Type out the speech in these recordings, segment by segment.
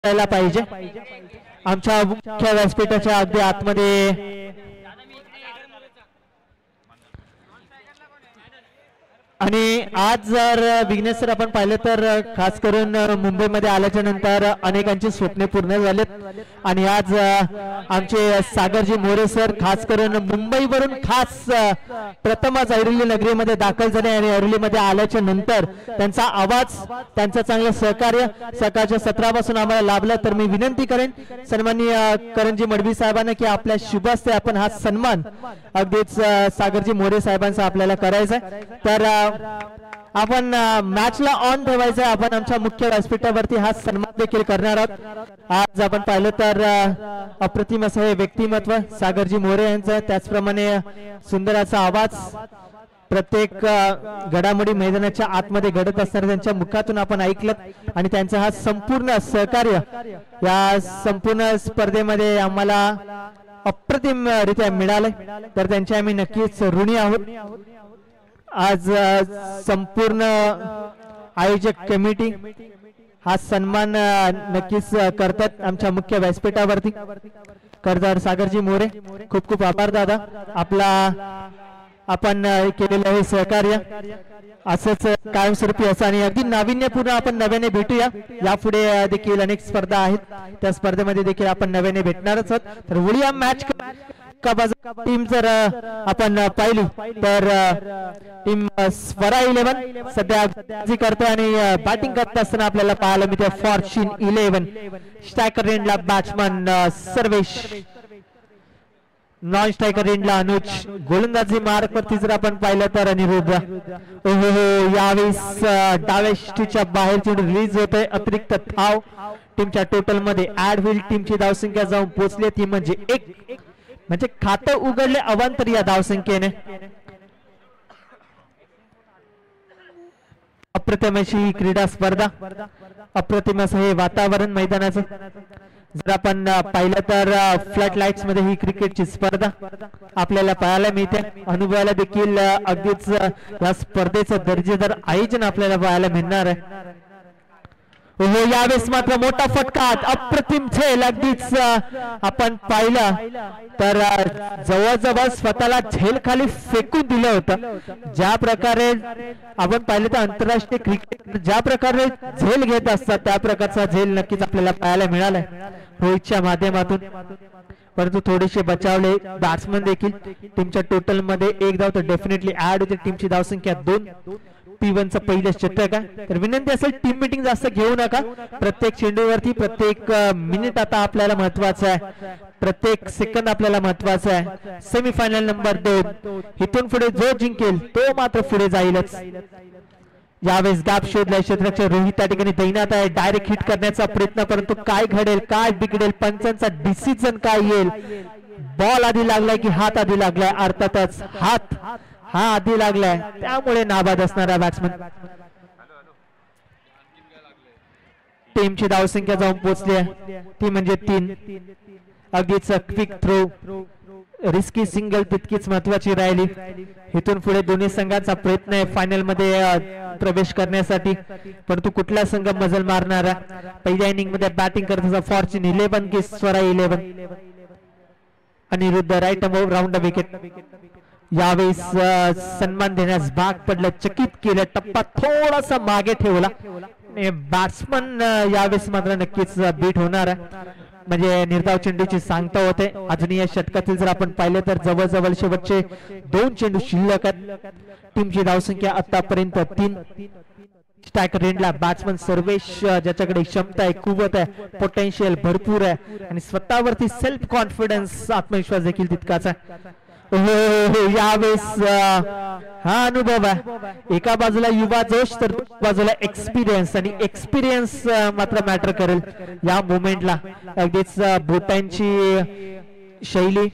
करायला पाहिजे। आमच्या मुख्य व्यासपीठाच्या अगदी आतमध्ये आणि आज जर विघ्नेश सर आपण पाहिलं तर खास करून मुंबईमध्ये आल्याच्या नंतर अनेकांची स्वप्ने पूर्ण झालेत आणि आज आमचे सागरजी मोरे सर खास करून मुंबईवरून खास प्रथमच ऐरोली नगरीमध्ये दाखल झाले आणि ऐरोलीमध्ये आल्याच्या नंतर त्यांचा आवाज त्यांचं चांगलं सहकार्य सकाळच्या सत्रापासून आम्हाला लाभलं। तर मी विनंती करेन सन्माननीय करणजी मडवी साहेबांना की आपल्या शुभ हस्ते आपण हा सन्मान अगदीच सागरजी मोरे साहेबांचा आपल्याला करायचा आहे। तर आपण मॅचला ऑन ठेवायचं आहे। आपण आमच्या मुख्य व्यासपीठावरती हा सन्मान देखील करणार आहोत। आज आपण पाहिलं तर अप्रतिम असं हे व्यक्तिमत्व सागरजी मोरे यांचं, त्याचप्रमाणे सुंदर असा आवाज प्रत्येक घडामोडी मैदानाच्या आतमध्ये घडत असताना त्यांच्या मुखातून आपण ऐकलं आणि त्यांचा हा संपूर्ण सहकार्य या संपूर्ण स्पर्धेमध्ये आम्हाला अप्रतिम रित्या मिळाले। तर त्यांचे आम्ही नक्कीच ऋणी आहोत। आज संपूर्ण आयोजक कमिटी हा सन्मान नक्कीच करतात आमच्या मुख्य व्यासपीठावरती। कर्जदार सागरजी मोरे खूप खूप आभार दादा, आपला आपण केलेलं हे सहकार्य असंच कायमस्वरूपी असं आणि अगदी नाविन्यपूर्ण आपण नव्याने भेटूया। यापुढे देखील अनेक स्पर्धा आहेत, त्या स्पर्धेमध्ये देखील आपण नव्याने भेटणारच आहोत। तर वळूया मॅच टीम जर आपण पाहिली तर टीम स्वरा 11 सध्या करते आणि बॅटिंग करत असताना आपल्याला पाहायला मिळते फॉर्च्यून 11 स्ट्रायकर एंडला बॅट्समन सर्वेश, नॉन स्ट्रायकर एंडला अनुज, गोलंदाजी मार्क वरती जर आपण पाहिलं तर अनिरुद्ध। यावेळेस डाव्या ष्टीच्या बाहेर चेंडू रिलीज होतोय, अतिरिक्त धाव टीमच्या टोटल मध्ये ऍड होईल। टीमची धावसंख्या जाऊन पोहोचली ती म्हणजे 1, म्हणजे खातं उघडले अवांतर या धावसंख्येने। अप्रतिम अशी क्रीडा स्पर्धा, अप्रतिम असं हे वातावरण मैदानाचं। जर आपण पाहिलं तर फ्लड लाईट्स मध्ये ही क्रिकेटची स्पर्धा आपल्याला पाहायला मिळते, अनुभवायला देखील अगदीच या स्पर्धेचं दर्जेदार आयोजन आपल्याला पाहायला मिळणार आहे। यावेळेस मात्र मोठा फटका, अप्रतिम झेल अगदीच आपण पाहिलं तर जवळजवळ स्वतःला झेल खाली फेकून दिलं होतं। ज्या प्रकारे आपण पाहिलं तर आंतरराष्ट्रीय क्रिकेट ज्या प्रकारे झेल घेत असतात त्या प्रकारचा झेल नक्कीच आपल्याला पाहायला मिळालाय रोहितच्या माध्यमातून, परंतु थोडेसे बचावले बॅट्समन देखील। टीमच्या टोटल मध्ये 1 धाव तर डेफिनेटली ऍड होते, टीमची धावसंख्या 2। P1चं पहिलं षटक आहे। तर विनंती असेल टीम मीटिंग जास्त घेऊ नका, प्रत्येक चेंडूवरती प्रत्येक मिनिट आता आपल्याला महत्वाचं आहे, प्रत्येक सेकंद आपल्याला महत्वाचं आहे। सेमीफायनल नंबर 2 इथून पुढे जो जिंकेल तो मात्र पुढे जाईलच। यावेळेस गॅप शोधलाय क्षेत्ररक्षक रोहित त्या ठिकाणी दैनात आहे, डायरेक्ट हिट करण्याचा प्रयत्न, परंतु काय घडेल काय बिघडेल पंचांचा डिसिजन काय येईल। बॉल आधी लागलाय की हात आधी लागलाय, अर्थातच हात हा आधी लागलाय, त्यामुळे नाबाद असणारा बॅट्समन। टीमची धावसंख्या जाऊन पोहोचली आहे ती म्हणजे 3। अगदीच क्विक थ्रो, रिस्की सिंगल तितकीच महत्वाची राहिली। इथून पुढे दोन्ही संघांचा प्रयत्न आहे फायनल मध्ये प्रवेश करण्यासाठी, परंतु कुठला संघ मजल मारणारा। पहिल्या इनिंग मध्ये बॅटिंग करत असताना फॉर्च्यून 11 की Swara 11, Aniruddha right round wicket. यावेळेस सन्मान देण्यास भाग पडलं, चकित केलं, टप्पा थोडासा मागे ठेवला। बॅट्समन यावेळेस मात्र नक्कीच बीट होणार आहे, म्हणजे निर्धाव चेंडूची सांगता होते। अजूनही या षटकातील जर आपण पाहिलं तर जवळजवळ शेवटचे 2 चेंडू शिल्लक आहेत। टीमची धावसंख्या आतापर्यंत 3। स्ट्रायकर एंडला बॅट्समन सर्वेश, ज्याच्याकडे क्षमता आहे, कुवत आहे, पोटेन्शियल भरपूर आहे आणि स्वतःवरती सेल्फ कॉन्फिडन्स आत्मविश्वास देखील तितकाच आहे। यावेळेस हा अनुभव आहे, एका बाजूला युवा जोश तर बाजूला एक्सपिरियन्स, आणि एक्सपिरियन्स मात्र मॅटर करेल या मोमेंटला। अगदीच बोटांची शैली,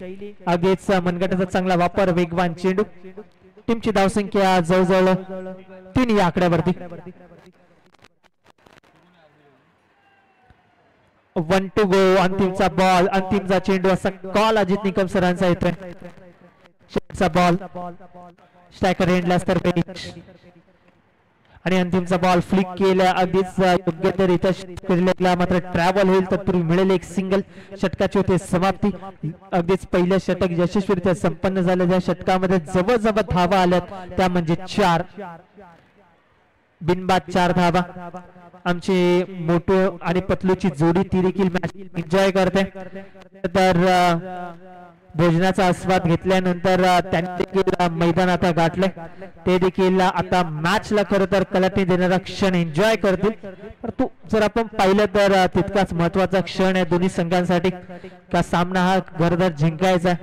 अगदीच मनगटाचा चांगला वापर, वेगवान चेंडू। टीमची धावसंख्या जवळजवळ 3 या आकड्यावरती। 1 to go, अंतिमचा बॉल, अंतिमचा चेंडू असा कॉल अजित निकम सरांचा येतोय। शेवटचा बॉल स्ट्रायकर एंडला सर्वेश आणि अंतिमचा बॉल फ्लिक केला अगदीच योग्यरित्या मात्र ट्रॅव्हल होईल तत्पूर्वी मिळेल एक सिंगल. षटकाची होते समाप्ती. अगदीच पहिलं षटक यशस्वीरित्या संपन्न झालं. त्या षटकामध्ये जवळजवळ धावा आल्यात त्या म्हणजे 4 बिनबाद 4 धावा. आमची मोटू आणि पतलूची जोडी ती देखील मॅच एन्जॉय करते. तर भोजनाचा आस्वाद घेतल्यानंतर त्यांनी देखील मैदान आता गाठले. ते देखील आता मॅचला खरं तर कलाटणी देणारा क्षण एन्जॉय करतील. परंतु जर आपण पाहिलं तर तितकाच महत्वाचा क्षण आहे दोन्ही संघांसाठी. का सामना हा घरदार जिंकायचा,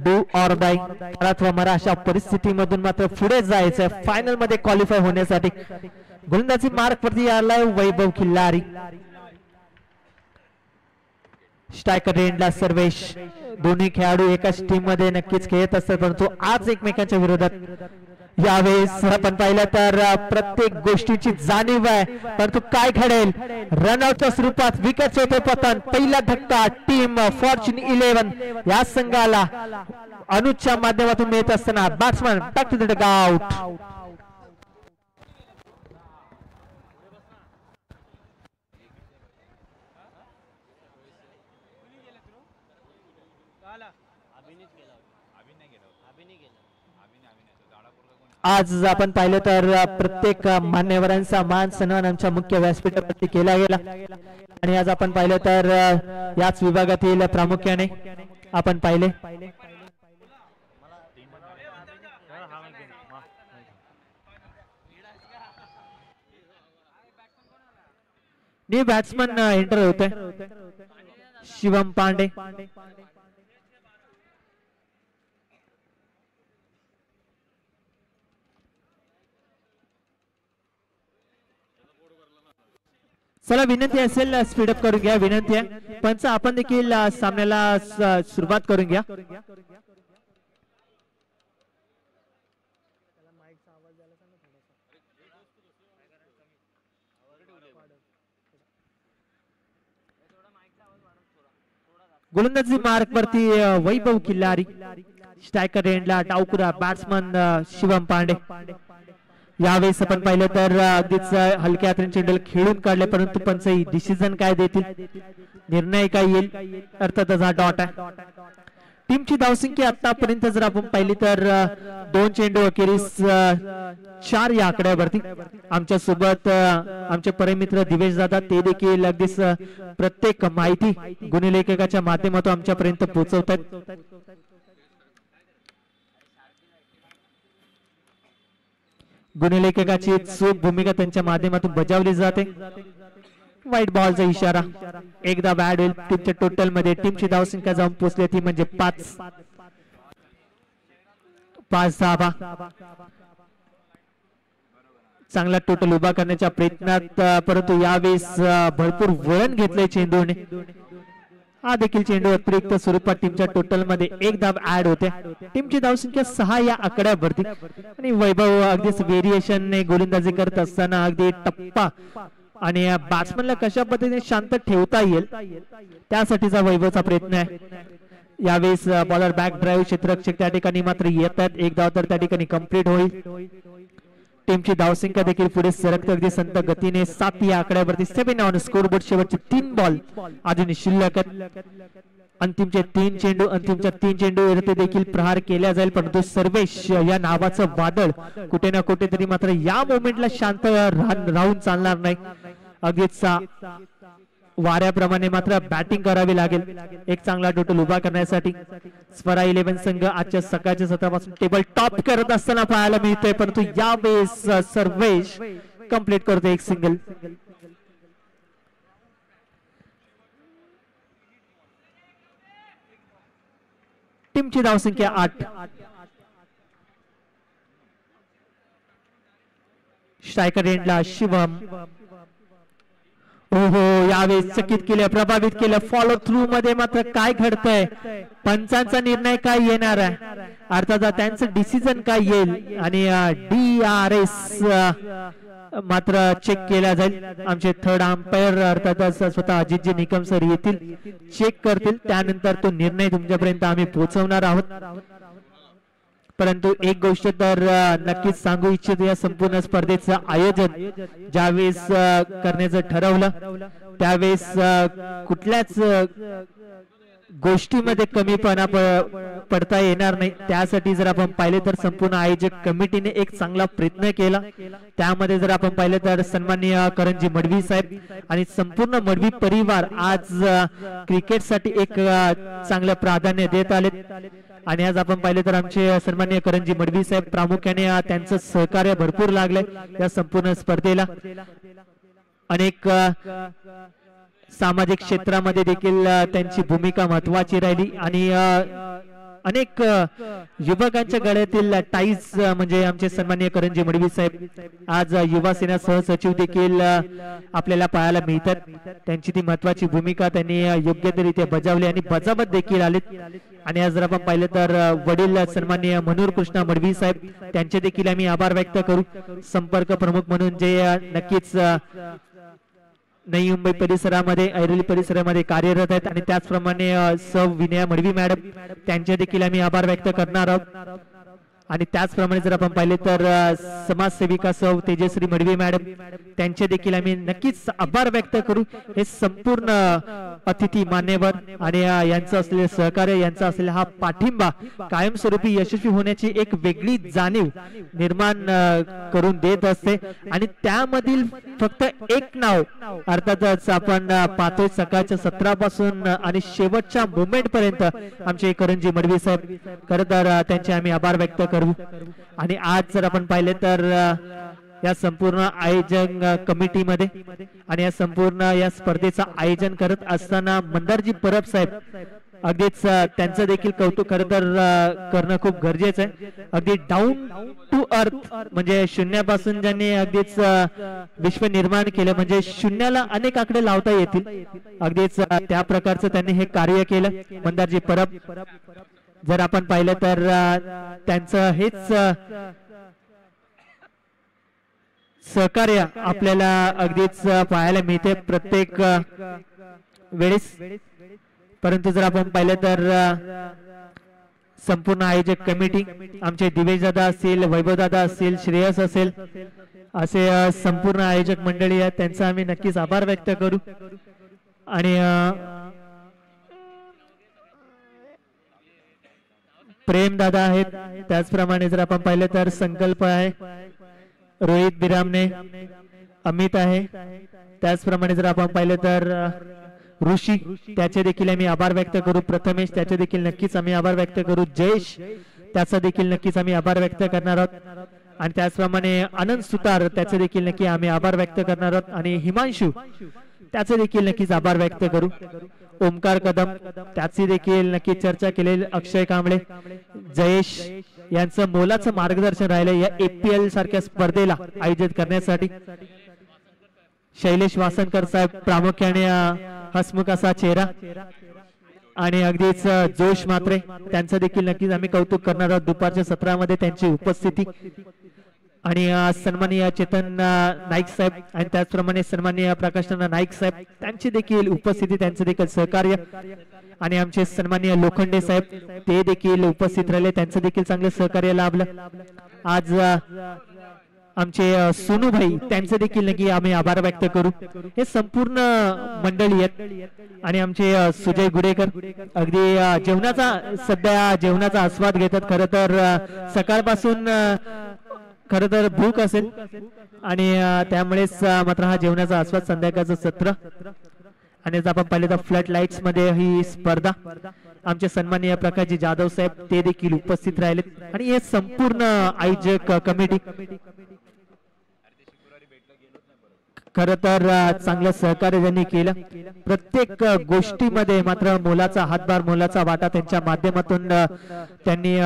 डू ऑर डाय, अथवा मरा अशा परिस्थितीमधून मात्र पुढे जायचंय फायनल मध्ये क्वालिफाय होण्यासाठी. गोलंदाजी मार्क वरती आलाय वैभव खिल्लारी. स्ट्रायकर एंडला सर्वेश. दोन्ही खेळाडू एकाच टीम मध्ये नक्कीच खेळत असतात परंतु आज एकमेकांच्या विरोधात. यावेळेस आपण पाहिलं तर प्रत्येक गोष्टीची जाणीव आहे परंतु काय घडेल रनआउटच्या स्वरूपात विकेटचे होते पतन. पहिला धक्का टीम फॉर्च्यून 11 या संघाला अनुजच्या माध्यमातून मिळत असताना batsman back to the dugout. आज आपण पाहिलं तर प्रत्येक मान्यवरांचा मान सन्मान आमच्या मुख्य व्यासपीठावरती केला गेला. आणि आज आपण पाहिलं तर याच विभागातील प्रामुख्याने आपण पाहिले न्यू बॅट्समन एंटर होते शिवम पांडे. चला विनंती असेल स्पीडअप करून घ्या. विनंती आहे पंच आपण देखील सामन्याला सुरुवात करून घ्या. गोलंदाजी मार्क वरती वैभव खिल्लारी. स्ट्रायकर एंडला डावकुरा बॅट्समन शिवम पांडे. यावेळेस आपण पाहिलं तर अगदीच हलक्या हाताने चेंडू खेळून काढले परंतु पंच डिसिजन काय देतील, निर्णय काय येईल. अर्थातच हा डॉट आहे. टीमची धावसंख्या आतापर्यंत जर आपण पाहिली तर 2 चेंडू अखेरीस 4 या आकड्यावरती. आमच्या सोबत आमचे परममित्र दिवेश दादा ते देखील अगदीच प्रत्येक माहिती गुणलेखकाच्या माध्यमातून आमच्यापर्यंत पोहोचवतात. गुणलेखकाची चूक भूमिका त्यांच्या माध्यमातून बजावली जाते. व्हाईट बॉलचा इशारा. एकदा बॅड होईल. टीमच्या टोटल मध्ये टीमची धावसंख्या जाऊन पोहोचली ती म्हणजे 5 धावा. चांगला टोटल उभा करण्याच्या प्रयत्नात परंतु यावेळेस भरपूर वळण घेतलंय चेंडूने. हा देखील चेंडू अतिरिक्त स्वरूपात टीमच्या टोटल मध्ये 1 धाव ऍड होते. टीमची धावसंख्या 6 या आकड्यावरती. आणि वैभव अगदीच व्हेरिएशन ने गोलंदाजी करत असताना अगदी टप्पा आणि बॅट्समनला कशा पद्धतीने शांत ठेवता येईल त्यासाठीचा वैभवचा प्रयत्न आहे. यावेळेस बॉलर बॅक ड्राईव्ह क्षेत्ररक्षक त्या ठिकाणी मात्र येतात. 1 धाव तर त्या ठिकाणी कंप्लीट होईल. टीमची धावसंख्या देखील पुढे सरकते अगदी संत गतीने 7 या आकड्यावरती. 7 ऑन स्कोरबोर्ड. शेवटचे 3 बॉल अजून शिल्लक. अंतिमचे 3 चेंडू अंतिमच्या 3 चेंडूवरती देखील प्रहार केला जाईल परंतु सर्वेश या नावाचं वादळ कुठे ना कुठेतरी मात्र या मोमेंटला शांत राहून चालणार नाही. अगदीच वाऱ्याप्रमाणे मात्र बॅटिंग करावी लागेल एक चांगला टोटल उभा करण्यासाठी. स्वरा 11 संघ आजच्या सकाळच्या सत्रापासून टेबल टॉप करत असताना पाहायला मिळतोय परंतु यावेळेस सर्वेश कंप्लीट करतो एक सिंगल. टीमची धावसंख्या 8. स्ट्रायकर एंडला शिवम. हो यावेळेस चकित केलं, प्रभावित केलं. फॉलो थ्रू मध्ये मात्र काय घडतंय, पंचांचा निर्णय काय येणार आहे, अर्थात त्यांचं डिसिजन काय येईल आणि DRS मात्र चेक केला जाईल. आमचे थर्ड अंपायर अर्थातच स्वतः अजितजी निकम सर येतील, चेक करतील, त्यानंतर तो निर्णय तुमच्यापर्यंत आम्ही पोहोचवणार आहोत. परंतु एक गोष्ट तर नक्कीच सांगू इच्छितो, या संपूर्ण स्पर्धेचं आयोजन ज्यावेळेस करण्याचं ठरवलं त्यावेळेस कुठल्याच गोष्टीमध्ये कमीपणा पडता येणार नाही. त्यासाठी जर आपण पाहिले तर संपूर्ण आयोजक कमिटीने एक चांगला प्रयत्न केला. त्यामध्ये जर आपण पाहिले तर सन्माननीय करंजी मडवी साहेब आणि संपूर्ण मडवी परिवार आज क्रिकेटसाठी एक चांगलं प्राधान्य देत आले. आणि आज आपण पाहिले तर आमचे सन्माननीय करंजी मडवी साहेब प्रामुख्याने त्यांचं सहकार्य भरपूर लागले या संपूर्ण स्पर्धेला. अनेक सामाजिक क्षेत्रामध्ये देखील त्यांची भूमिका महत्वाची राहिली आणि अनेक युवकांच्या गळ्यातील टाईज म्हणजे आमचे सन्माननीय करंजी मडवी साहेब आज युवा सेना सहसचिव देखील आपल्याला पाहायला मिळतात. त्यांची ती महत्वाची भूमिका त्यांनी योग्यरित्या बजावली आणि बजावत देखील आलेत. आणि आज जर आपण पाहिलं तर वडील सन्माननीय मनोहर कृष्णा मडवी साहेब त्यांचे देखील आम्ही आभार व्यक्त करू. संपर्क प्रमुख म्हणून जे नक्कीच नवी मुंबई परिसरामध्ये ऐरोली परिसरामध्ये कार्यरत आहेत. आणि त्याचप्रमाणे सौ विनया मडवी मॅडम त्यांचे देखील आम्ही आभार व्यक्त करणार आहोत. आणि त्याचप्रमाणे जर आपण पाहिले तर समाजसेविका सौ तेजश्री मडवी मॅडम त्यांचे देखील आम्ही नक्कीच आभार व्यक्त करू. हे संपूर्ण अतिथी मान्यवर आणि यांचं असलेले सहकार्य यांचा असलेला हा पाठिंबा कायमस्वरूपी यशस्वी होण्याची एक वेगळी जाणीव निर्माण करून देत असते. आणि त्यामधील फक्त एक नाव अर्थातच आपण पाहतोय सकाळच्या सत्रापासून आणि शेवटच्या मोमेंट पर्यंत आमचे करंजी मडवी साहेब. खरं तर त्यांचे आम्ही आभार व्यक्त करू. आणि आज जर आपण पाहिले तर या संपूर्ण आयोजन कमिटीमध्ये आणि या संपूर्ण या स्पर्धेचं आयोजन करत असताना मंदारजी परब साहेब अगदीच त्यांचं देखील कौतुक खरं तर करणं खूप गरजेचं आहे. अगदी डाऊन टू अर्थ म्हणजे शून्यापासून ज्यांनी अगदीच विश्व निर्माण केलं म्हणजे शून्याला अनेक आकडे लावता येतील अगदीच त्या प्रकारचं त्यांनी हे कार्य केलं. मंदारजी परब जर आपण पाहिलं तर त्यांचं हेच सहकार्य आपल्याला अगदीच पाहायला मिळते प्रत्येक वेळेस. परंतु जर आपण पाहिलं तर संपूर्ण आयोजक कमिटी आमचे दिवेश दादा असतील, वैभव दादा असतील, श्रेयस असेल असे संपूर्ण आयोजक मंडळी आहेत त्यांचा आम्ही नक्कीच आभार व्यक्त करू. आणि प्रेम दादा आहेत. त्याचप्रमाणे जर आपण पाहिलं तर संकल्प आहे, रोहित बिरामने, अमित आहे. त्याचप्रमाणे जर आपण पाहिलं तर ऋषी त्याचे देखील आम्ही आभार व्यक्त करू. प्रथमेश त्याचे देखील नक्कीच आम्ही आभार व्यक्त करू. जयेश त्याचा देखील नक्कीच आम्ही आभार व्यक्त करणार आहोत. आणि त्याचप्रमाणे आनंद सुतार त्याचे देखील नक्की आम्ही आभार व्यक्त करणार आहोत. आणि हिमांशू त्याचे देखील नक्कीच आभार व्यक्त करू. ओमकार कदम त्याची देखील नक्की चर्चा केलेली. अक्षय कांबळे, जयेश यांचं मोलाचं मार्गदर्शन राहिलं या APL सारख्या स्पर्धेला आयोजित करण्यासाठी. शैलेश वासनकर साहेब प्रामुख्याने हसमुख असा चेहरा आणि अगदीच जोश मात्रे त्यांचं देखील नक्कीच आम्ही कौतुक करणार आहोत. दुपारच्या सत्रामध्ये त्यांची उपस्थिती आणि सन्माननीय चेतन नाईक साहेब आणि त्याचप्रमाणे सन्माननीय प्रकाश नाईक साहेब त्यांची देखील उपस्थिती, त्यांचं देखील सहकार्य. आणि आमचे सन्माननीय लोखंडे साहेब ते देखील उपस्थित राहिले, त्यांचं देखील चांगलं सहकार्य लाभलं. आज आमचे सोनूभाई त्यांचे देखील नक्की आम्ही आभार व्यक्त करू. हे संपूर्ण मंडळी आहेत. आणि आमचे सुजय गुडेकर अगदी जेवणाचा सध्या जेवणाचा आस्वाद घेतात. खरं तर सकाळपासून खरं तर भूक असेल आणि त्यामुळेच मात्र हा जेवणाचा आस्वाद संध्याकाळचं सत्र. आणि जर आपण पाहिलं तर फ्लड लाईट्स मध्ये ही स्पर्धा आमचे सन्माननीय प्रकाशजी जाधव साहेब ते देखील उपस्थित राहिलेत. आणि हे संपूर्ण आयोजक कमिटी खरं तर चांगलं सहकार्य त्यांनी केलं. प्रत्येक गोष्टीमध्ये मात्र मोलाचा हातभार, मोलाचा वाटा त्यांच्या माध्यमातून त्यांनी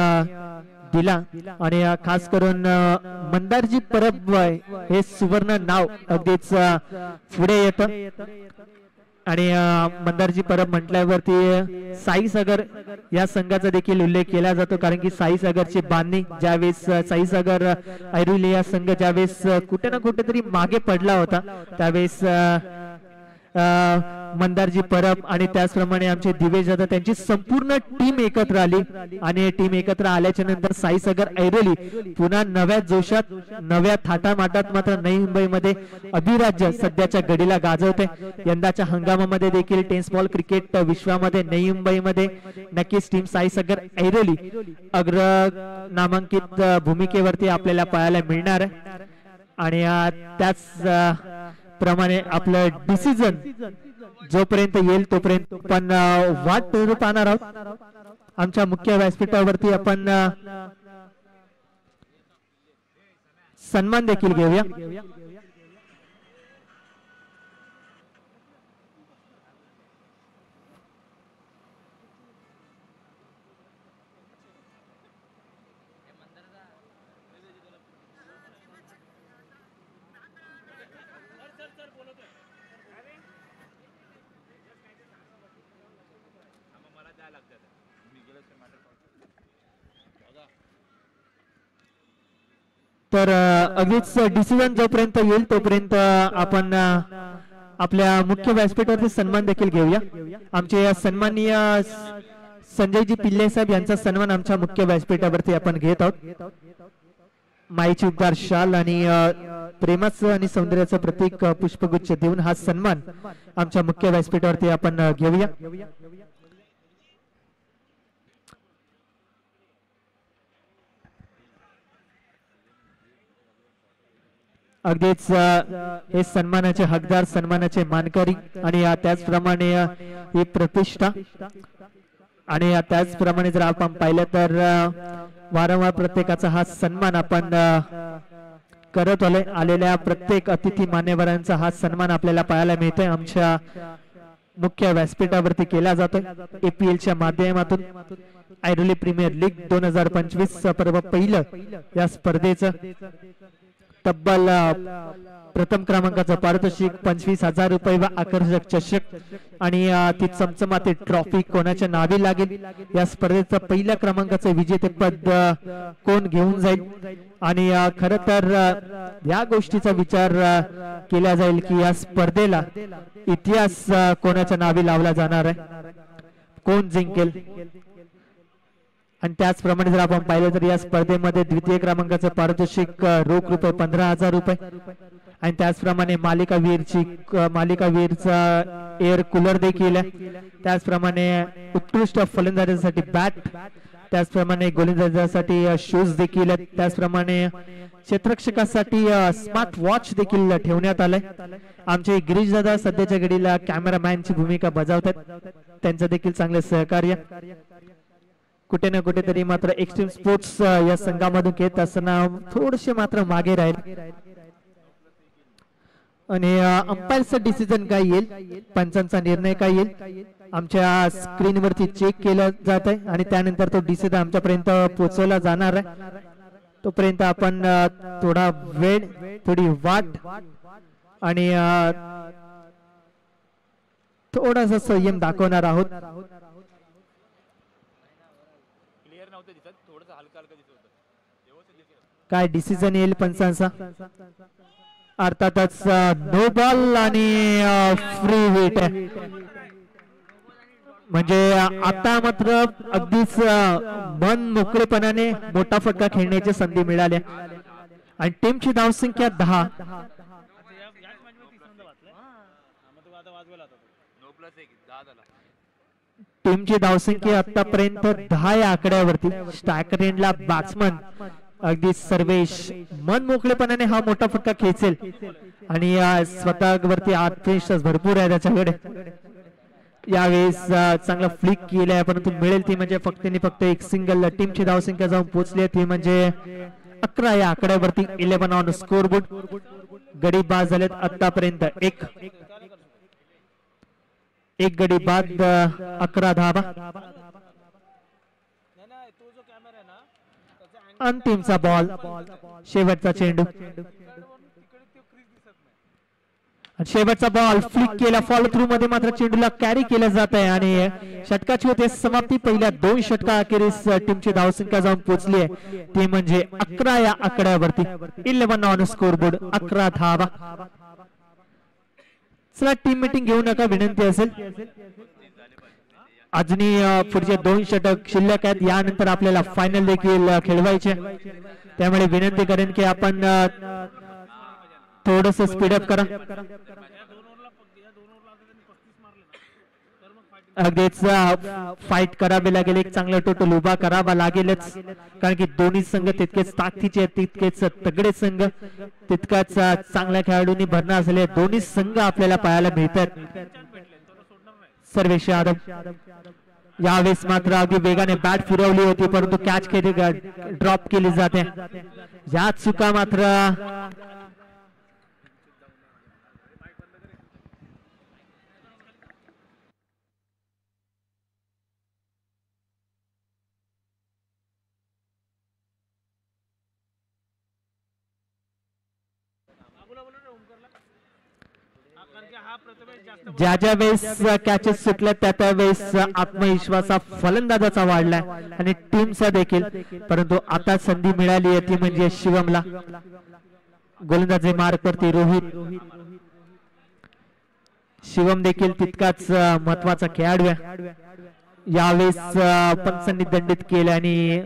दिला. आणि खास करून मंदारजी परब हे सुवर्ण नाव अगदीच पुढे येतं. आणि मंदारजी परब म्हटल्यावरती साई सागर या संघाचा देखील उल्लेख केला जातो. कारण की साई सागरची बांधणी ज्यावेळेस साई सागर ऐरोली या संघ ज्यावेळेस कुठे ना कुठेतरी मागे पडला होता त्यावेळेस मंदारजी परब आणि त्याचप्रमाणे आमचे दिवेश दादा त्यांची संपूर्ण टीम एकत्र आली आणि टीम एकत्र आल्याच्या नंतर साईसागर ऐरोली पुन्हा नव्या जोशात नव्या थाटामाटात मात्र नवी मुंबईमध्ये अधिराज्य सध्याच्या घडीला गाजवते। यंदाच्या हंगामामध्ये देखील टेनिस बॉल क्रिकेट विश्वामध्ये नवी मुंबईमध्ये नक्कीच टीम साईसागर ऐरोली अग्र नामांकित भूमिकेवरती आपल्याला पाहायला मिळणार आहे आणि त्याच प्रमाणे आपलं डिसिजन जोपर्यंत येईल तोपर्यंत आपण वाट पाहणार आहोत। आमच्या मुख्य व्यासपीठावरती आपण सन्मान देखील घेऊया। तर अगदीच डिसिजन जोपर्यंत येईल तोपर्यंत आपण आपल्या मुख्य व्यासपीठावरती सन्मान देखील घेऊया। आमचे सन्माननीय संजयजी पिल्ले साहेब यांचा सन्मान आमच्या मुख्य व्यासपीठावरती आपण घेत आहोत। माईची उपदार शाल आणि प्रेमाचं आणि सौंदर्याचं प्रतीक पुष्पगुच्छ देऊन हा सन्मान आमच्या मुख्य व्यासपीठावरती आपण घेऊया। अगदीच हे सन्मानाचे हकदार सन्मानाचे मानकरी आणि त्याचप्रमाणे ही प्रतिष्ठा आणि त्याचप्रमाणे जर आपण पाहिलं तर वारंवार प्रत्येकाचा हा सन्मान आपण करत आलेल्या प्रत्येक अतिथी मान्यवरांचा हा सन्मान आपल्याला पाहायला मिळतोय। आमच्या मुख्य व्यासपीठावरती केला जातोय APLच्या माध्यमातून। ऐरोली प्रीमियर लीग 2025 पर्व पहिलं या स्पर्धेचं तब्बल प्रथम क्रमांकाचं पारितोषिक 25,000 रुपये व आकर्षक चषक आणि ती चमचमाती ट्रॉफी कोणाच्या नावे लागेल, या स्पर्धेचं पहिल्या क्रमांकाचं विजेतेपद कोण घेऊन जाईल आणि खरं तर या गोष्टीचा विचार केला जाईल की या स्पर्धेला इतिहास कोणाच्या नावे लावला जाणार आहे, कोण जिंकेल। आणि त्याचप्रमाणे जर आपण पाहिलं तर या स्पर्धेमध्ये द्वितीय क्रमांकाचं पारितोषिक रोख रुपये 15,000 रुपये आणि त्याचप्रमाणे मालिकावीरचा एअर कूलर देखील आहे। त्याचप्रमाणे उत्कृष्ट फलंदाजासाठी बॅट, त्याचप्रमाणे गोलंदाजासाठी शूज देखील आहेत। त्याचप्रमाणे क्षेत्ररक्षकासाठी स्मार्ट वॉच देखील ठेवण्यात आलंय। आमचे गिरीश दादा सध्याच्या घडीला कॅमेरामॅनची भूमिका बजावतात, त्यांचं देखील चांगले सहकार्य। कुठे ना कुठेतरी मात्र एक्स्ट्रीम स्पोर्ट्स या संघामधून खेळत असताना थोडेसे मात्र मागे राहील आणि अंपायरचा डिसिजन काय येईल, पंचांचा निर्णय काय येईल, आमच्या स्क्रीनवरती चेक केलं जात आहे आणि त्यानंतर तो डिसिजन आमच्यापर्यंत पोहोचवला जाणार आहे। तोपर्यंत आपण थोडा वेळ, थोडी वाट आणि थोडासा संयम दाखवणार आहोत। काय डिसिजन येईल पंचांचा, अर्थातच नो बॉल आणि फ्री हिट, म्हणजे आता मात्र अगदीच मन मोकळेपणाने मोठा फटका खेळण्याची संधी मिळाली आणि टीमची धावसंख्या 10। टीमची धावसंख्या आतापर्यंत 10 या आकड्यावरती। स्ट्रायकर एंडला बॅट्समन अगदी सर्वेश मन मोकळेपणाने हा मोठा फटका खेचेल आणि स्वतःवरती आत्मविश्वास भरपूर आहे त्याच्याकडे। यावेळेस चांगला फ्लिक केलाय परंतु मिळेल ती म्हणजे फक्त आणि फक्त एक सिंगल। टीमची धावसंख्या जाऊन पोहोचली ती म्हणजे 11 या आकड्यावरती। 11 ऑन स्कोरबोर्ड, गडी बाद झालेत आतापर्यंत एक गडी बाद, 11 धावा। अंतिमचा बॉल, शेवटचा चेंडू, शेवटचा बॉल फ्लिक केला, फॉलो थ्रू मध्ये मात्र चेंडूला कॅरी केलं जात आहे आणि षटकाची होते समाप्ती। पहिल्या 2 षटका अखेरीस टीमची धावसंख्या जाऊन पोहोचली आहे ती म्हणजे 11 या आकड्यावरती। 11 ऑन स्कोरबोर्ड, 11 धावा। चला टीम मीटिंग घेऊ नका विनंती असेल. अजूनही पुढचे 2 षटक शिल्लक आहेत. यानंतर आपल्याला फायनल देखील खेळवायचे, त्यामुळे विनंती करेन की आपण थोडस स्पीडअप करा. अगदीच फाईट करावी लागेल, एक चांगला टोटल उभा करावा लागेलच, कारण की दोन्ही संघ तितकेच ताकदीचे आहेत, तितकेच तगडे संघ, तितकाच चांगल्या खेळाडूंनी भरणा असलेले दोन्ही संघ आपल्याला पाहायला मिळतात. सर्वेश यादव यावेळेस मात्र अगदी वेगाने बॅट फिरवली होती, परंतु कॅच केली, ड्रॉप केली जाते. या चुका मात्र ज्या ज्या वेळेस कॅचेस सुटल्या त्या वेळेस आत्मविश्वास फलंदाजाचा वाढलाय आणि टीमचा देखील, परंतु आता संधी मिळाली आहे ती म्हणजे शिवमला. गोलंदाजी मार्क वरती रोहित. शिवम देखील तितकाच महत्वाचा खेळाडू आहे. यावेळेस पंचांनी दंडित केले आणि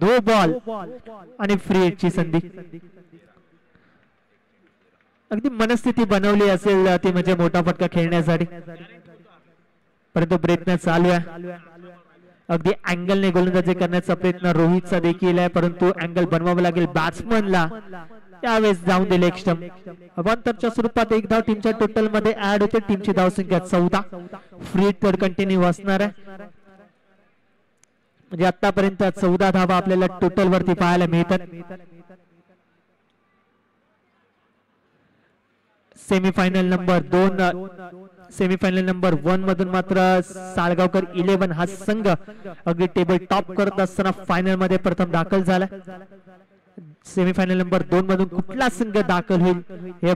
2 बॉल आणि फ्री हिटची संधी. अगदी मनस्थिती बनवली असेल ती म्हणजे मोठा फटका खेळण्यासाठी, परंतु प्रयत्न चालू आहे. अगदी अँगलने गोलंदाजी करण्याचा प्रयत्न रोहितचा देखील आहे, परंतु अँगल बनवावा लागेल बॅट्समनला. त्यावेळेस जाऊन दिले एक स्टंप. अवांतरच्या स्वरूपात 1 धाव टीमच्या टोटल मध्ये ऍड होते. टीमची धावसंख्या 14. फ्री हिट तर कंटिन्यू असणार आहे, म्हणजे आतापर्यंत 14 धावा आपल्याला टोटल वरती पाहायला मिळतात. सेमीफायनल नंबर 2, सेमीफायनल नंबर 1 मधून मात्र साळगावकर 11 हा संघ अगदी टेबल टॉप करत असताना फायनल मध्ये प्रथम दाखल झाला. सेमीफायनल नंबर 2 मधून कुठला संघ दाखल होईल हे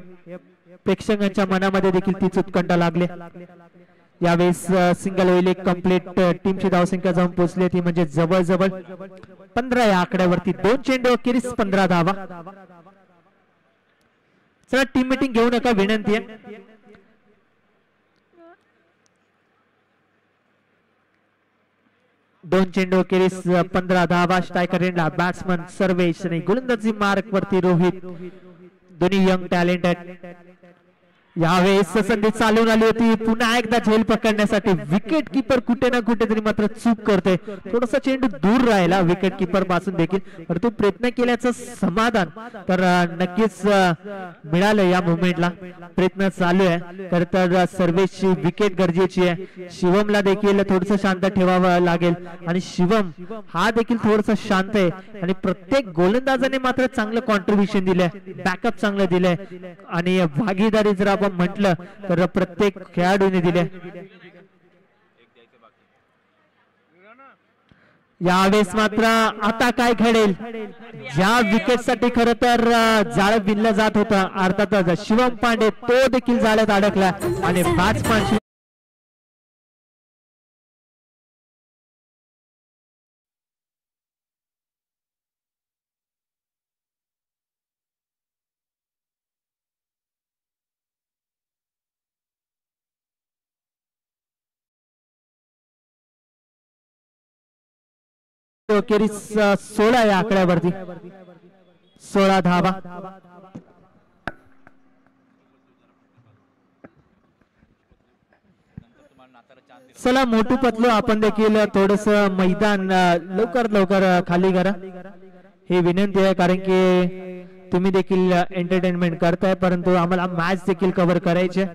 प्रेक्षकांच्या मनामध्ये देखील तीच उत्कंठा लागली. यावेळेस सिंगल होईल, एक कंप्लीट टीमची धावसंख्या जाऊन पोहोचली ती म्हणजे जवळजवळ 15 या आकड्यावरती. 2 चेंडू अखेरीस 15 धावा. चला टीम मीटिंग घेऊ नका विनंती आहे. दोन चेंडू अखेरीस 15 धावा. स्ट्रायकर एंडला बॅट्समन सर्वेश आणि गोलंदाजी मार्क वरती रोहित. दोन्ही यंग टॅलेंट आहेत. यावेळेस संधी चालून आली होती पुन्हा एकदा झेल पकडण्यासाठी. विकेट किपर कुठे ना कुठेतरी मात्र चूक करते. थोडासा चेंडू दूर राहिला विकेट किपर पासून देखील, परंतु प्रयत्न केल्याचं समाधान तर नक्कीच मिळालं. या मुवमेंटला प्रयत्न चालू आहे. तर सर्वेची विकेट गरजेची आहे. शिवमला देखील थोडस शांत ठेवावं लागेल आणि शिवम हा देखील थोडस शांत आहे आणि प्रत्येक गोलंदाजाने मात्र चांगलं कॉन्ट्रीब्युशन दिलंय, बॅकअप चांगलं दिलंय आणि भागीदारी जर आपण म्हटलं तर प्रत्येक खेळाडूने दिले. यावेळेस मात्र आता काय घडेल, ज्या विकेट साठी खर तर जाळ विणलं जात होतं अर्थातच शिवम पांडे तो देखील जाळ्यात अडकला आणि बॅट्समन अखेरीस 16 या आकड्यावरती 16 धावा. चला मोठू पतलो आपण देखील थोडस मैदान लवकर खाली करा ही विनंती आहे, कारण की तुम्ही देखील एंटरटेनमेंट करताय परंतु आम्हाला मॅच देखील कव्हर करायचे.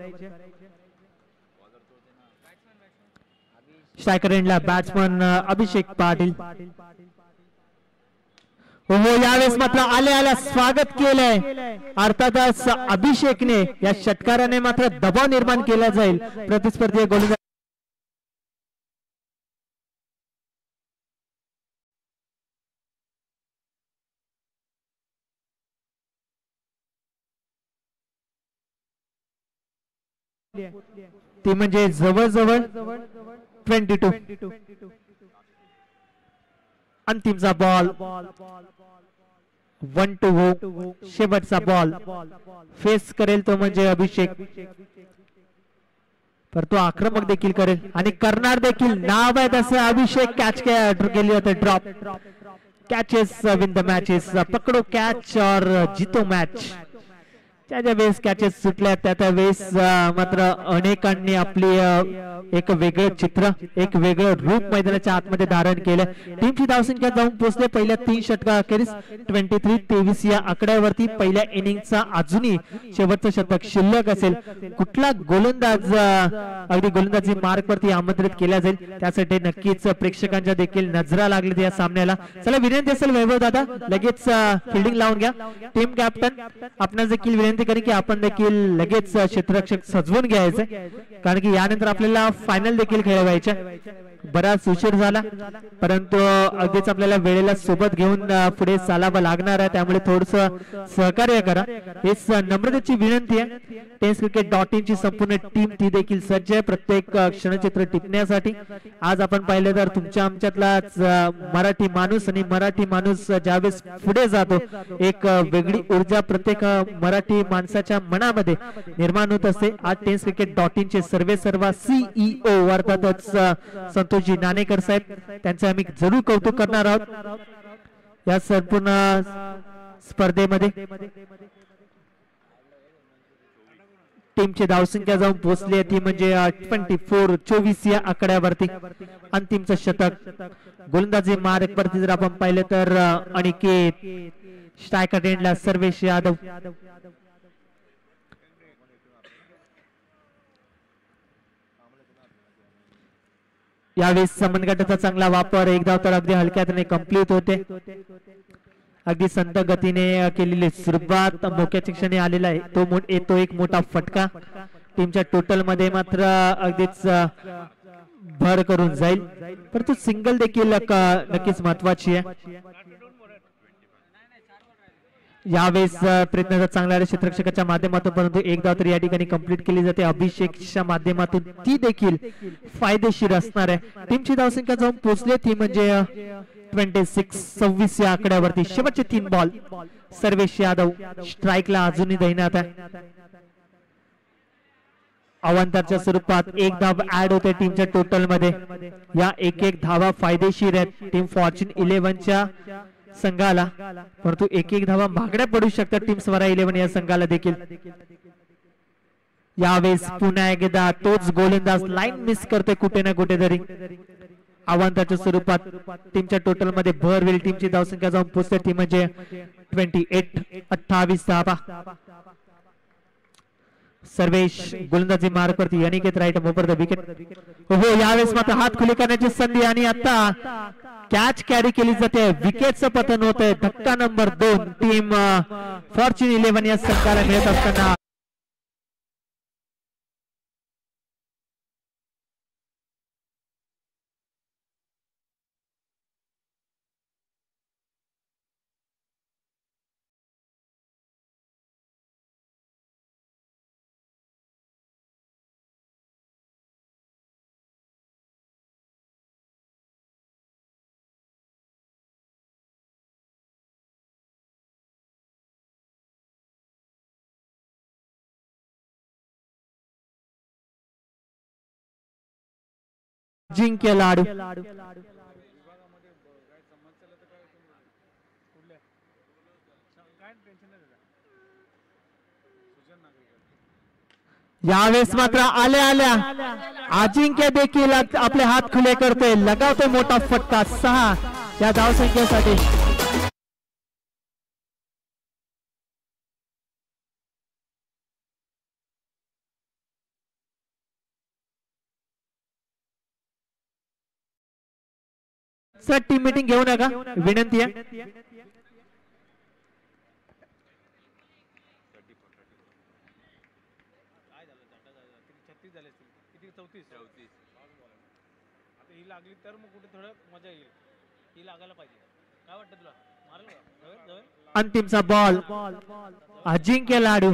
स्ट्रायकर एंडला बॅट्समन अभिषेक पाटील. हो यावेळेस मात्र आल्या स्वागत केलंय. अर्थातच अभिषेकने या षटकाराने मात्र दबाव निर्माण केला जाईल प्रतिस्पर्धी गोलंदाज. ती म्हणजे जवळजवळ 22. अंतिमचा बॉल 1-2 हो. शेवटचा बॉल फेस करेल तो म्हणजे अभिषेक. पर तो आक्रमक देखील करेल आणि करणार देखील. नाव आहे तसे अभिषेक. कॅच केली होते drop. Catches win the matches. पकडो कॅच और जीतो मॅच. ज्या ज्या वेळेस कॅचेस सुटल्या त्या वेळेस मात्र अनेकांनी आपली एक वेगळं चित्र एक वेगळं रूप मैदानाच्या आतमध्ये धारण केलं. टीमची धावसंख्या जाऊन पोहोचले पहिल्या 3 षटकाखेरीस 23-23 या आकड्यावरती. पहिल्या इनिंगचा अजूनही शेवटचं शतक शिल्लक असेल. कुठला गोलंदाज अगदी गोलंदाजी मार्क वरती आमंत्रित केला जाईल त्यासाठी नक्कीच प्रेक्षकांच्या देखील नजरा लागली या सामन्याला. चला विनंती असेल वैभव दादा लगेच फिल्डिंग लावून घ्या. टीम कॅप्टन आपणास देखील विनंती करेन की आपण देखील लगेच क्षेत्ररक्षक सजवून घ्यायचे कारण की यानंतर आपल्याला फायनल देखील खेळवायचे. बराच उशीर झाला परंतु अगदीच आपल्याला वेळेला सोबत घेऊन पुढे चालावं लागणार आहे त्यामुळे थोडस सहकार्य करा हेच नम्रतेची विनंती आहे. टेनिसक्रिकेट.in ची संपूर्ण टीम ती देखील सज्ज आहे प्रत्येक क्षणचित्र टिपण्यासाठी. आज आपण पाहिलं तर तुमच्या आमच्यातलाच मराठी माणूस आणि मराठी माणूस ज्यावेळेस पुढे जातो एक वेगळी ऊर्जा प्रत्येक मराठी माणसाच्या मनामध्ये निर्माण होत असते. आज टेनिसक्रिकेट.in चे सर्व CEO अर्थातच संतोषजी नाणेकर साहेब त्यांचे आम्ही जरूर कौतुक करणार आहोत या संपूर्ण स्पर्धेमध्ये. टीमची धावसंख्या जाऊन पोहोचली ती म्हणजे 24 या आकड्यावरती. अंतिमचं शतक गोलंदाजी मार्क वरती जर आपण पाहिलं तर अनिकेत. स्ट्रायकर एंडला सर्वेश यादव. यावेळी समन्गटाचा चांगला वापर. एक धाव तर अगदी हलक्यात कंप्लीट होते. अगदी संत गतीने केलेली सुरुवात मोक्याच्या क्षणी आलेला आहे तो येतो एक मोठा फटका. टीमच्या टोटल मध्ये मात्र अगदीच भर करून जाईल परंतु सिंगल देखील नक्कीच महत्वाची आहे. यावेळेस प्रयत्न चांगला आहे क्षेत्ररक्षकाच्या माध्यमातून परंतु एक धाव तर या ठिकाणी कंप्लीट केली जाते अभिषेकच्या माध्यमातून ती देखील फायदेशीर असणार आहे. टीमची धावसंख्या जाऊन पोहोचली ती म्हणजे 26 या आकड्यावरती. शेवटचे 3 बॉल. सर्वेश यादव स्ट्राईकला अजूनही दैनात आहे. अवांतरच्या स्वरूपात एक धाव ऍड होते टीमच्या टोटल मध्ये. या एक धावा फायदेशीर आहेत टीम फॉर्च्यून 11च्या संघाला परंतु एक धावा मागण्या पडू शकतात टीम स्वरा 11 या संघाला देखील. यावेळेस पुन्हा एकदा तोच गोलंदाज लाईन मिस करतोय कुठे ना कुठेतरी. आव्हानाच्या स्वरूपात टीमच्या टोटल मध्ये भर होईल. टीमची धावसंख्या जाऊन पोहोचते ती म्हणजे 28 धावा. सर्वेश गोलंदाजी मार्क वरती. Aniket right over the wicket. हो यावेळेस मात्र हात खुले करण्याची संधी आणि आता कॅच कॅरी केली जाते. विकेटचं पतन होत आहे. धक्का नंबर 2 टीम फॉर्च्यून 11 या संघाला मिळत असताना जिंक्य लाडू. यावेळेस मात्र आल्या अजिंक्य देखील आपले हात खुले करतोय. लगावतोय मोठा फटका 6 या धावसंख्येसाठी. सर टीम मीटिंग घेऊ नका विनंती आहे. अंतिमचा बॉल अजिंक्य लाडू.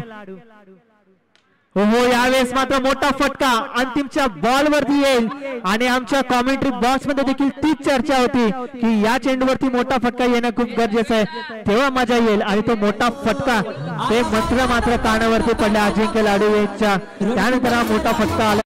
हो यावेळेस मात्र मोठा फटका अंतिमच्या बॉल वरती येईल आणि आमच्या कॉमेंट्री बॉक्स मध्ये देखील तीच चर्चा होती की या चेंडूवरती मोठा फटका येणं खूप गरजेचं आहे तेव्हा मजा येईल आणि तो मोठा फटका ते मात्र कानावरती पडला अजिंक्य लाडू यांच्या. त्यानंतर हा मोठा फटका आला.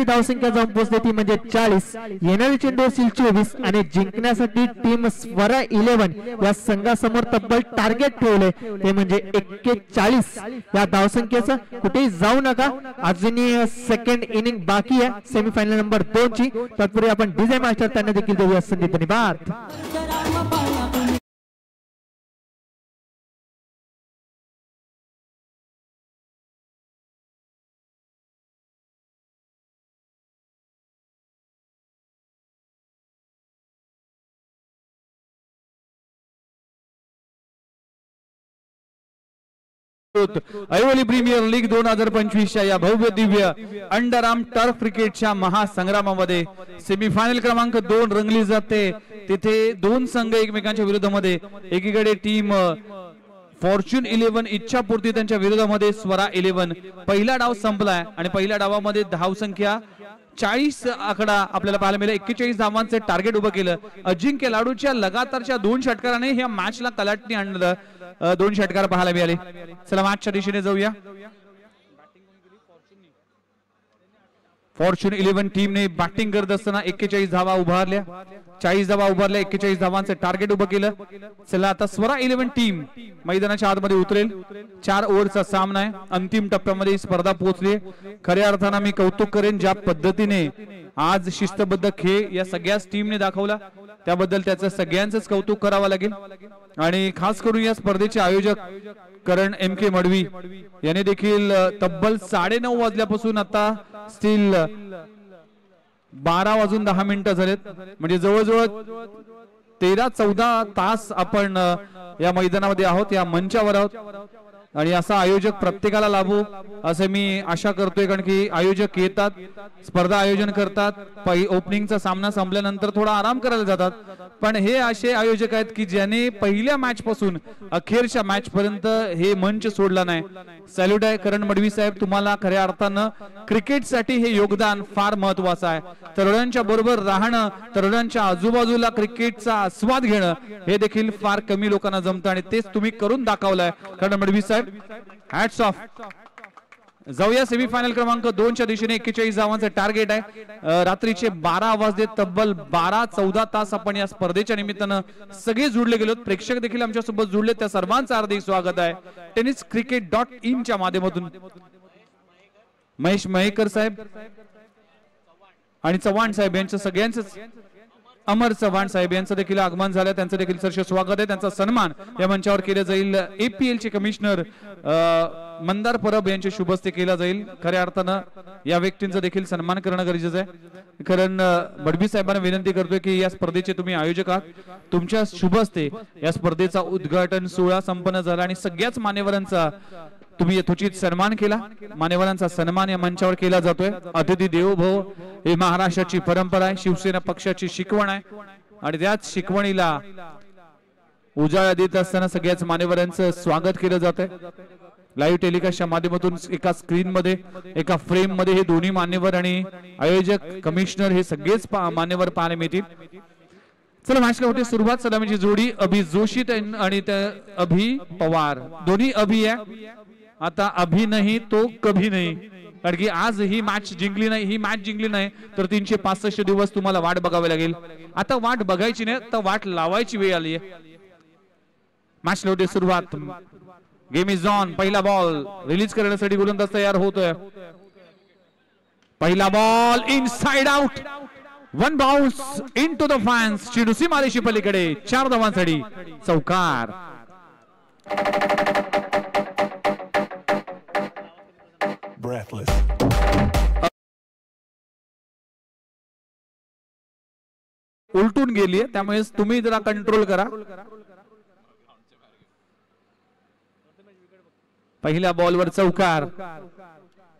धावसंख्या जाऊन पोहोचली ती म्हणजे 40. येणारी चेंडू असेल 24 आणि जिंकण्यासाठी टीम स्वरा 11 या संघासमोर तब्बल टार्गेट ठेवले ते म्हणजे 41 या धावसंख्येचं. कुठेही जाऊ नका, अजूनही सेकंड इनिंग बाकी आहे सेमीफायनल नंबर 2 ची. तत्पूर्वी आपण डीजे मास्टर त्यांना देखील देऊया संधी. धन्यवाद. ऐवली प्रीमियर लीग 2025 या भव्य दिव्य अंडरआर्म टर्फ क्रिकेटच्या महासंग्रामामध्ये सेमीफायनल क्रमांक 2 रंगली जाते. तिथे दोन संघ एकमेकांच्या विरोधामध्ये, एकीकडे टीम फॉर्च्यून 11 इच्छापूर्ती त्यांच्या विरोधामध्ये स्वरा 11. पहिला डाव संपलाय आणि पहिल्या डावामध्ये धावसंख्या 40 आकडा आपल्याला पाहायला मिळाला. 41 धावांचे टार्गेट उभं केलं. अजिंक्य लाडूच्या लगातारच्या 2 षटकाराने ह्या मॅचला कलाटणी आणलं. 2 षटकार पाहायला मिळाले. चला मॅचच्या दिशेने जाऊया. फॉर्च्यून 11 टीमने बॅटिंग करत असताना 41 धावा उभारल्या. 40 धावा उभारल्या. 41 धावांचे टार्गेट उभं केलं. चला आता स्वरा 11 टीम मैदानाच्या आतमध्ये उतरेल. 4 ओव्हरचा सामना आहे. अंतिम टप्प्यामध्ये ही स्पर्धा पोहोचली. खऱ्या अर्थानं मी कौतुक करेन ज्या पद्धतीने आज शिस्तबद्ध खेळ या सगळ्याच टीमने दाखवला, त्याबद्दल त्याचं सगळ्यांचंच कौतुक करावं लागेल. आणि खास करून या स्पर्धेचे आयोजक करण MK मडवी याने देखील तब्बल 9:30 वाजल्यापासून आता स्टील 12:10 झालेत, म्हणजे जवळजवळ 13-14 तास आपण या मैदानामध्ये आहोत, या मंचावर आहोत. आणि असा आयोजक प्रत्येकाला लाभो असे मी आशा करतोय. कारण की आयोजक येतात, स्पर्धा आयोजन करतात, ओपनिंगचा सामना संपल्यानंतर थोडा आराम करायला जातात, पण हे असे आयोजक आहेत की ज्याने पहिल्या मॅच पासून अखेरच्या मॅच पर्यंत हे मंच सोडला नाही. सॅल्यूट आहे करण मडवी साहेब, तुम्हाला खऱ्या अर्थानं क्रिकेटसाठी हे योगदान फार महत्वाचं आहे. तरुणांच्या बरोबर राहणं, तरुणांच्या आजूबाजूला क्रिकेटचा आस्वाद घेणं हे देखील फार कमी लोकांना जमतं आणि तेच तुम्ही करून दाखवलंय करण मडवी साहेब. Hats off. जाऊया सेमीफायनल क्रमांक 2 च्या दिशेने. 41 धावांचं टार्गेट आहे. रात्रीचे 12 वाजले, तब्बल 12-14 तास आपण या स्पर्धेच्या निमित्तानं सगळे जुडले गेलोत. प्रेक्षक देखील आमच्या सोबत जुडले, त्या सर्वांचं हार्दिक स्वागत आहे tenniscricket.in च्या माध्यमातून. महेश मयेकर साहेब आणि चव्हाण साहेब यांचं सगळ्यांचंच, अमर चव्हाण साहेब यांचं देखील आगमन झालं, त्यांचं देखील सरसे स्वागत आहे. त्यांचा सन्मान या मंचावर केला जाईल. APL चे कमिशनर मंदार परब यांचे शुभ हस्ते केला जाईल. खऱ्या अर्थानं या व्यक्तींचा देखील सन्मान करणं गरजेचं आहे. कारण मडवी साहेबांना विनंती करतोय की या स्पर्धेचे तुम्ही आयोजक आहात, तुमच्या शुभ हस्ते या स्पर्धेचा उद्घाटन सोहळा संपन्न झाला आणि सगळ्याच मान्यवरांचा तुम्ही यथोचित सन्मान केला. मान्यवरांचा सन्मान या मंचावर केला जातोय. अतिथी देवो भव ही महाराष्ट्राची परंपरा आहे, शिवसेना पक्षाची शिकवण आहे आणि त्याच शिकवणीला उजाळा देत असताना सगळ्याच मान्यवरांचं स्वागत केलं जातंय. लाईव्ह टेलिकास्टच्या माध्यमातून एका स्क्रीन मध्ये, एका फ्रेम मध्ये हे दोन्ही मान्यवर आणि आयोजक, कमिशनर हे सगळेच मान्यवर पाहायला मिळतील. चला मॅचला होते सुरुवात. सलामीची जोडी अभि जोशी आणि अभि पवार, दोन्ही अभि आहे. आता अभि नाही तो कभी नाही, कारण की आज ही मॅच जिंकली नाही, ही मॅच जिंकली नाही तर 365 दिवस तुम्हाला वाट बघावी लागेल. आता वाट बघायची नाही तर वाट लावायची वेळ आली आहे. मॅचला होते सुरुवात. Game is on. पहिला बॉल रिलीज करण्यासाठी गोलंदाज तयार होतोय. पहिला ball inside out, one bounce into the fans. चेंडू सीमारेषे पलीकडे, 4 धावांसाठी चौकार. उलटून गेली, त्यामुळे तुम्ही जरा कंट्रोल करा. पहिल्या बॉलवर चौकार.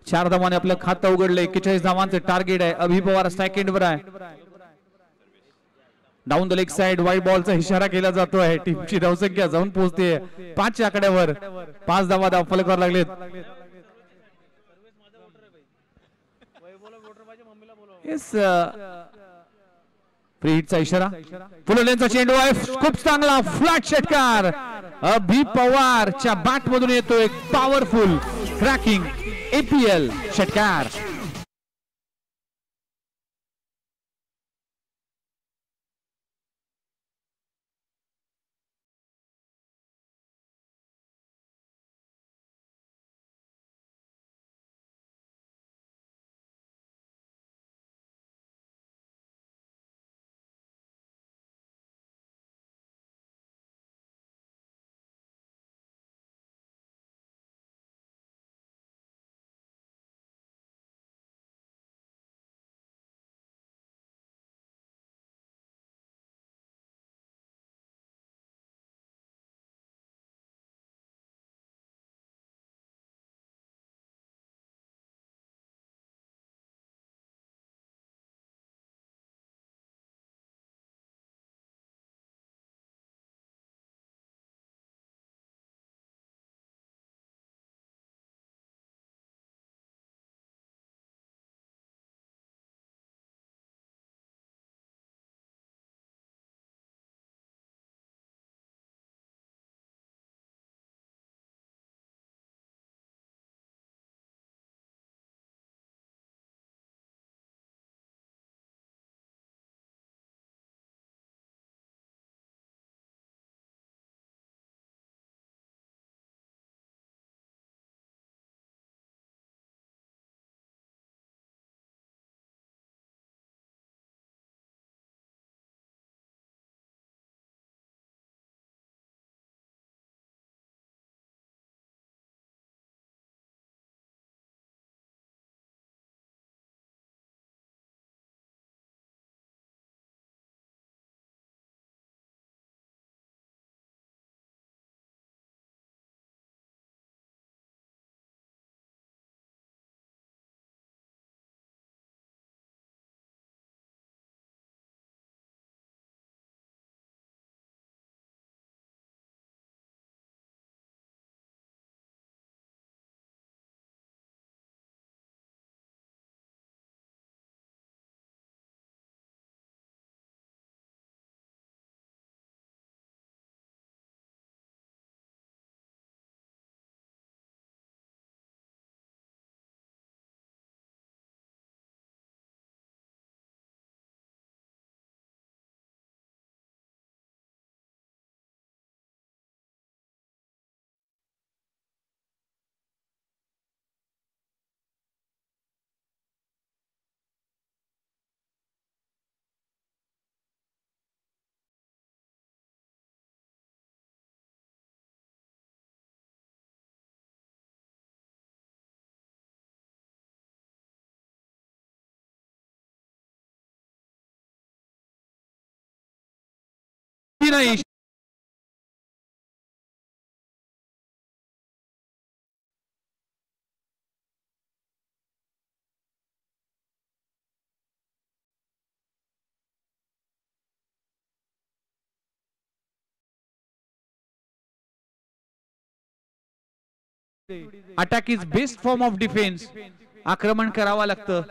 4 धावांनी आपलं खातं उघडलं. 41 धावांचं टार्गेट आहे. अभि पवार सेकंडवर आहे. Down the leg side wide बॉलचा इशारा केला जातोय. टीमची धावसंख्या जाऊन पोहोचते 5 आकड्यावर. 5 धावा फलकावर लागलेत. फ्री हिटचा इशारा. फुललेंचा चेंडू आहे, खूप चांगला फ्लॅट षटकार. अभि पवारच्या बॅट मधून येतो एक पॉवरफुल क्रॅकिंग APL षटकार. नाही. Attack is best form of defence. आक्रमण करावं लागतं,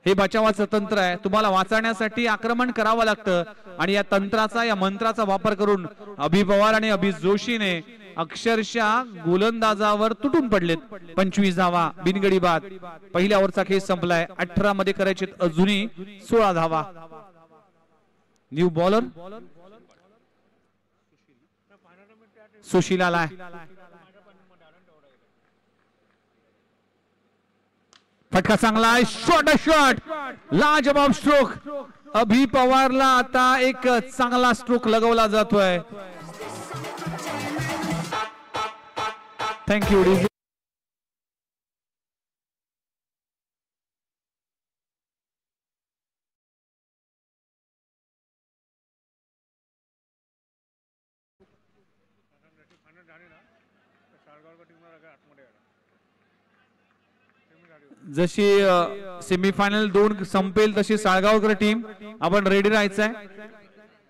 हे बचावाचं तंत्र आहे. तुम्हाला वाचवण्यासाठी आक्रमण करावं लागतं आणि या तंत्राचा, या मंत्राचा वापर करून अभि पवार आणि अभि जोशीने अक्षरशः गोलंदाजावर तुटून पडलेत. 25 धावा बिनगडी बाद. पहिल्या ओव्हरचा खेळ संपलाय. 18 मध्ये करायचे अजूनही 16 धावा. न्यू बॉलर सुशील आलाय. फटका चांगला आहे. शॉट लाजवाब स्ट्रोक. अभि पवारला आता एक चांगला स्ट्रोक लगवला जातोय. थँक्यू. जशी सेमीफायनल 2 संपेल तशी साळगावकर टीम आपण रेडी राहायचंय.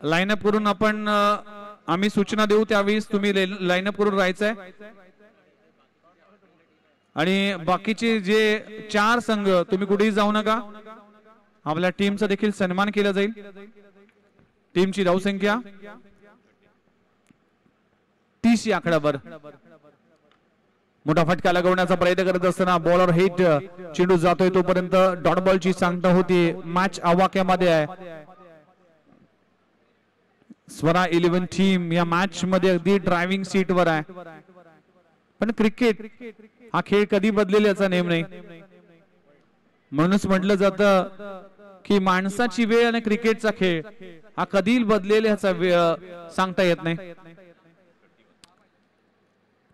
लाईनअप करून आपण आम्ही सूचना देऊ त्यावेळेस तुम्ही लाईनअप करून राहायचंय. आणि बाकीचे जे 4 संघ तुम्ही कुठेही जाऊ नका. आपल्या टीमचा देखील सन्मान केला जाईल. टीमची धावसंख्या 30 या आकड्यावर. मोठा फटका लगवण्याचा प्रयत्न करत असताना बॉलर हिट. चेंडू जातोय तोपर्यंत डॉट बॉलची सांगता होती. मॅच आवाक्यामध्ये आहे. स्वरा 11 टीम या मॅच मध्ये अगदी ड्रायव्हिंग सीट वर आहे. पण क्रिकेट हा खेळ कधी बदलेल याचा नेम नाही. म्हणूनच म्हटलं जातं की माणसाची वेळ आणि क्रिकेटचा खेळ हा कधी बदलेल याचा सांगता येत नाही.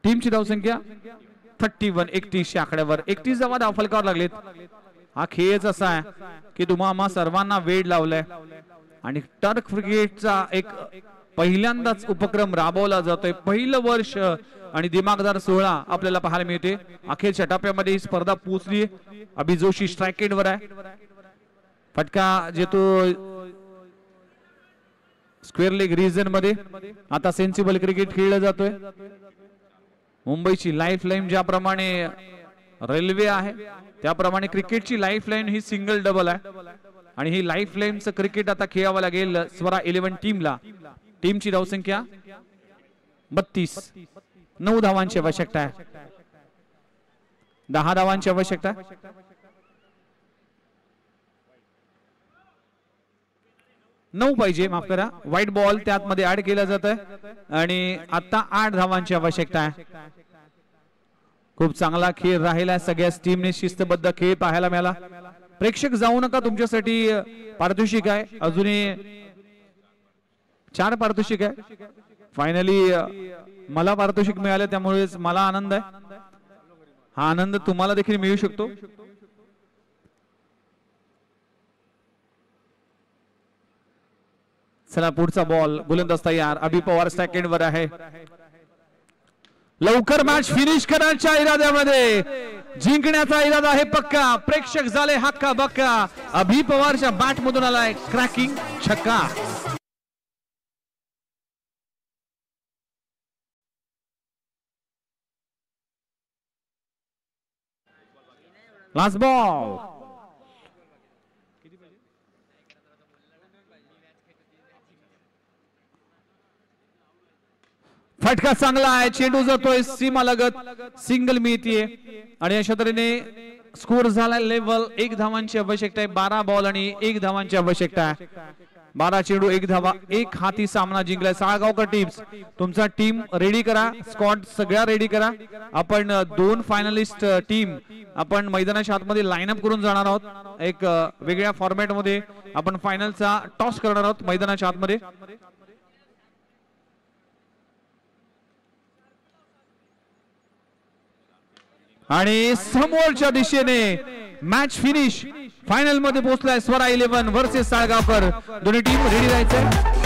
टीमची धावसंख्या 31. 31 या आकड्यावर. 31 धावा धावफलकावर लागलेत. हा खेळच असा आहे की तुम्हा सर्वांना वेळ लावलाय आणि टर्फ क्रिकेटचा एक पहिल्यांदाच उपक्रम राबवला जातोय. पहिलं वर्ष आणि दिमागदार सोहळा आपल्याला पाहायला मिळते. अखेरच्या टप्प्यामध्ये ही स्पर्धा पोहोचली. अभि जोशी स्ट्राइक एंड वर आहे. फटका जे तो स्क्वेअर लेग रिजन मध्ये. आता सेन्सिबल क्रिकेट खेळलं जातोय. मुंबईची लाईफ लाईन ज्याप्रमाणे रेल्वे आहे त्याप्रमाणे क्रिकेटची लाईफ लाईन ही सिंगल डबल आहे. आणि ही लाईफ लाईनचं क्रिकेट आता खेळावं लागेल स्वरा 11 टीमला. टीमची धावसंख्या 32. 9 धावांची आवश्यकता आहे. 10 धावांची आवश्यकता. 9 पाहिजे, माफ करा. व्हाईट बॉल त्यात मध्ये ऍड केला जात आहे आणि आता 8 धावांची आवश्यकता आहे. खूप चांगला खेळ राहिला. सगळ्याच टीमने शिस्तबद्ध खेळ पाहायला मिळाला. प्रेक्षक जाऊ नका, तुमच्यासाठी पारितोषिक आहे. अजूनही 4 पारितोषिक आहे. फायनली मला पारितोषिक मिळाले त्यामुळे मला आनंद आहे. हा आनंद तुम्हाला देखील मिळू शकतो. चला पुढचा बॉल. गोलंदाज तयार. अभि पवार सेकंड वर आहे. लवकर मॅच फिनिश करण्याच्या इराद्यामध्ये. जिंकण्याचा इरादा आहे पक्का. प्रेक्षक झाले हक्का बक्का. अभि पवारच्या बॅट मधून आलाय क्रॅकिंग छक्का. Last ball. फटका चांगला आहे. चेंडू जातोय सीमा लगत. सिंगल मिळतीये आणि अशा तऱ्हेने स्कोर झाला लेवल. 1 धावांची आवश्यकता आहे. 12 बॉल आणि 1 धावांची आवश्यकता आहे. 12 चेंडू 1 धावा. 1 हाती सामना जिंकलाय. साळगावकर टीम्स तुमचा टीम रेडी करा. स्क्वॉड सगळ्या रेडी करा. आपण 2 फायनलिस्ट टीम आपण मैदानाच्या आतमध्ये लाईनअप करून जाणार आहोत. एक वेगळ्या फॉर्मॅट मध्ये आपण फायनलचा टॉस करणार आहोत मैदानाच्या आतमध्ये. आणि समोरच्या दिशेने मॅच फिनिश. फायनल मध्ये पोहोचलाय स्वरा 11 वर्सेस साळगावकर. दोन्ही टीम रेडी राहायचंय.